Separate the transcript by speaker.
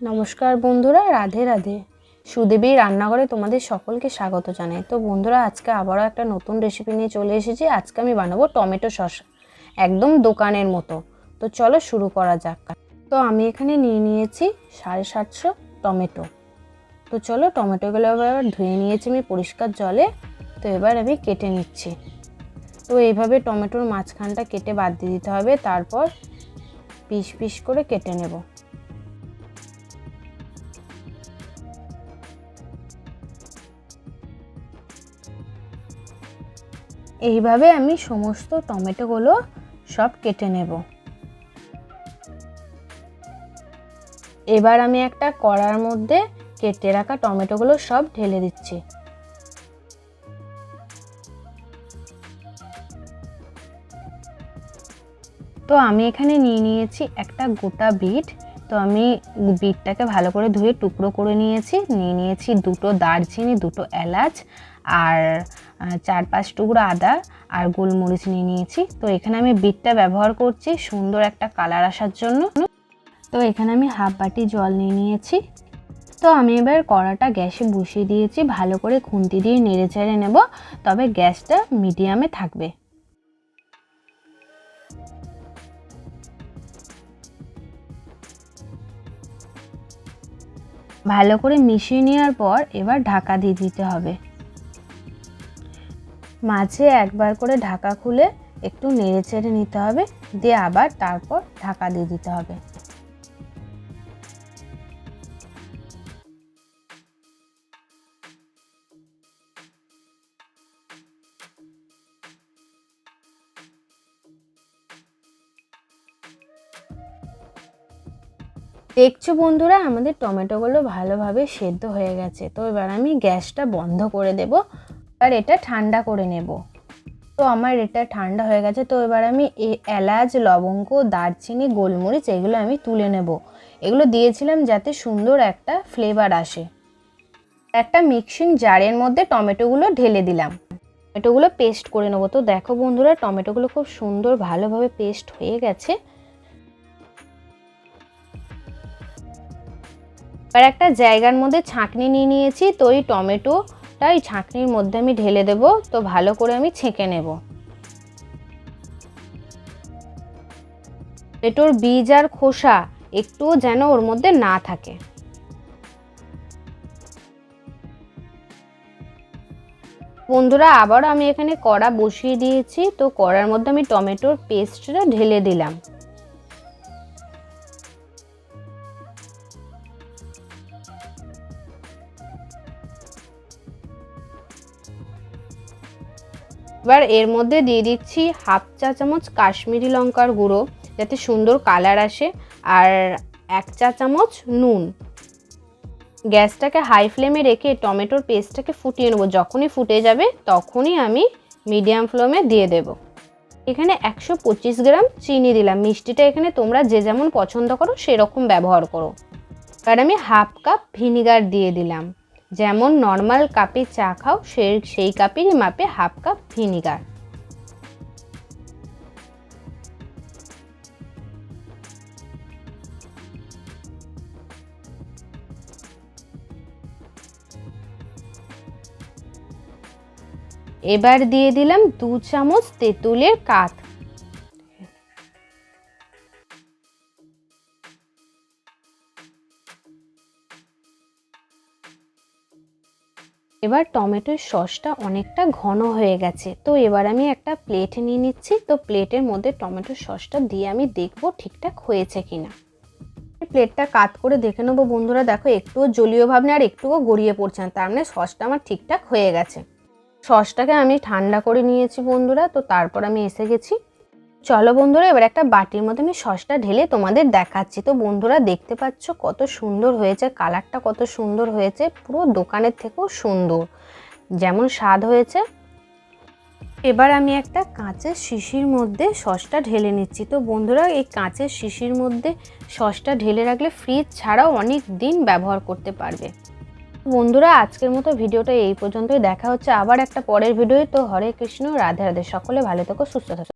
Speaker 1: নমস্কার বন্ধুরা, রাধে রাধে। সুদেবী রান্নাঘরে তোমাদের সকলকে স্বাগত জানাই। তো বন্ধুরা, আজকে আবারও একটা নতুন রেসিপি নিয়ে চলে এসেছি। আজকে আমি বানাবো টমেটো শসা, একদম দোকানের মতো। তো চলো শুরু করা যাক। তো আমি এখানে নিয়ে নিয়েছি 750 টমেটো। তো চলো টমেটোগুলো এবার ধুয়ে নিয়েছি আমি পরিষ্কার জলে। তো এবার আমি কেটে নিচ্ছি। তো এইভাবে টমেটোর মাঝখানটা কেটে বাদ দিয়ে দিতে হবে, তারপর পিস পিস করে কেটে নেব। এইভাবে আমি সমস্ত টমেটোগুলো সব কেটে নেব। এবার আমি একটা কড়ার মধ্যে কেটে রাখা টমেটোগুলো সব ঢেলে দিচ্ছি। তো আমি এখানে নিয়ে নিয়েছি একটা গোটা বিট। তো আমি বিটটাকে ভালো করে ধুয়ে টুকরো করে নিয়ে নিয়েছি দুটো দারচিনি, দুটো এলাচ আর 4-5 টুকরো আদা আর গোলমরিচ নিয়ে নিয়েছি। তো এখানে আমি বিটটা ব্যবহার করছি সুন্দর একটা কালার আসার জন্য। তো এখানে আমি হাফ বাটি জল নিয়ে নিয়েছি। তো আমি এবার কড়াটা গ্যাসে বসিয়ে দিয়েছি, ভালো করে খুন্তি দিয়ে নেড়ে চেড়ে নেব, তবে গ্যাসটা মিডিয়ামে থাকবে। ভালো করে মিশিয়ে নেওয়ার পর এবার ঢাকা দিয়ে দিতে হবে। মাঝে একবার করে ঢাকা খুলে একটু নেড়ে চেড়ে নিতে হবে, দিয়ে আবার তারপর ঢাকা দিয়ে দিতে হবে। দেখছো বন্ধুরা, আমাদের টমেটোগুলো ভালোভাবে সেদ্ধ হয়ে গেছে। তো এবার আমি গ্যাসটা বন্ধ করে দেব আর এটা ঠান্ডা করে নেব। তো আমার এটা ঠান্ডা হয়ে গেছে। তো এবার আমি এলাচ, লবঙ্গ, দারচিনি, গোলমরিচ এগুলো আমি তুলে নেব। এগুলো দিয়েছিলাম যাতে সুন্দর একটা ফ্লেভার আসে। একটা মিক্সিং জারের মধ্যে টমেটোগুলো ঢেলে দিলাম। টমেটোগুলো পেস্ট করে নেব। তো দেখো বন্ধুরা, টমেটোগুলো খুব সুন্দর ভালোভাবে পেস্ট হয়ে গেছে। এবার একটা জায়গার মধ্যে ছাঁকনি নিয়ে নিয়েছি। তো এই টমেটোটা এই ছাঁকনির মধ্যে আমি ঢেলে দেব। তো ভালো করে আমি ছেঁকে নেব। টমেটোর বীজ আর খোসা একটু যেন ওর মধ্যে না থাকে। বন্ধুরা, আবার আমি এখানে কড়া বসিয়ে দিয়েছি। তো কড়ার মধ্যে আমি টমেটোর পেস্টটা ঢেলে দিলাম। এবার এর মধ্যে দিয়ে দিচ্ছি হাফ চা চামচ কাশ্মীরি লঙ্কার গুঁড়ো, যাতে সুন্দর কালার আসে, আর 1 চা চামচ নুন। গ্যাসটাকে হাই ফ্লেমে রেখে টমেটোর পেস্টটাকে ফুটিয়ে নেব। যখনই ফুটে যাবে তখনই আমি মিডিয়াম ফ্লেমে দিয়ে দেব। এখানে 125 গ্রাম চিনি দিলাম। মিষ্টিটা এখানে তোমরা যে যেমন পছন্দ করো সেরকম ব্যবহার করো। এবার আমি হাফ কাপ ভিনিগার দিয়ে দিলাম। যেমন নর্মাল কাপে চা খাও সেই কাপেরই মাপে হাফ কাপ ভিনিগার। এবার দিয়ে দিলাম 2 চামচ তেঁতুলের কাঠ। এবার টমেটোর সসটা অনেকটা ঘন হয়ে গেছে। তো এবার আমি একটা প্লেট নিয়ে নিচ্ছি। তো প্লেটের মধ্যে টমেটোর সসটা দিয়ে আমি দেখবো ঠিকঠাক হয়েছে কিনা। প্লেটটা কাট করে দেখে নেবো। বন্ধুরা দেখো, একটুও জলীয় ভাব নেই আর একটুও গড়িয়ে পড়ছে না, তার মানে সসটা আমার ঠিকঠাক হয়ে গেছে। সসটাকে আমি ঠান্ডা করে নিয়েছি বন্ধুরা। তো তারপর আমি এসে গেছি। চলো বন্ধুরা, এবার একটা বাটির মধ্যে আমি সসটা ঢেলে তোমাদের দেখাচ্ছি। তো বন্ধুরা দেখতে পাচ্ছ কত সুন্দর হয়েছে, কালারটা কত সুন্দর হয়েছে, পুরো দোকানের থেকেও সুন্দর, যেমন স্বাদ হয়েছে। এবার আমি একটা কাঁচের শিশির মধ্যে সসটা ঢেলে নিচ্ছি। তো বন্ধুরা, এই কাঁচের শিশির মধ্যে সসটা ঢেলে রাখলে ফ্রিজ ছাড়াও অনেক দিন ব্যবহার করতে পারবে। বন্ধুরা, আজকের মতো ভিডিওটা এই পর্যন্তই। দেখা হচ্ছে আবার একটা পরের ভিডিও। তো হরে কৃষ্ণ, রাধে রাধে। সকলে ভালো থেকো, সুস্থ থাকো।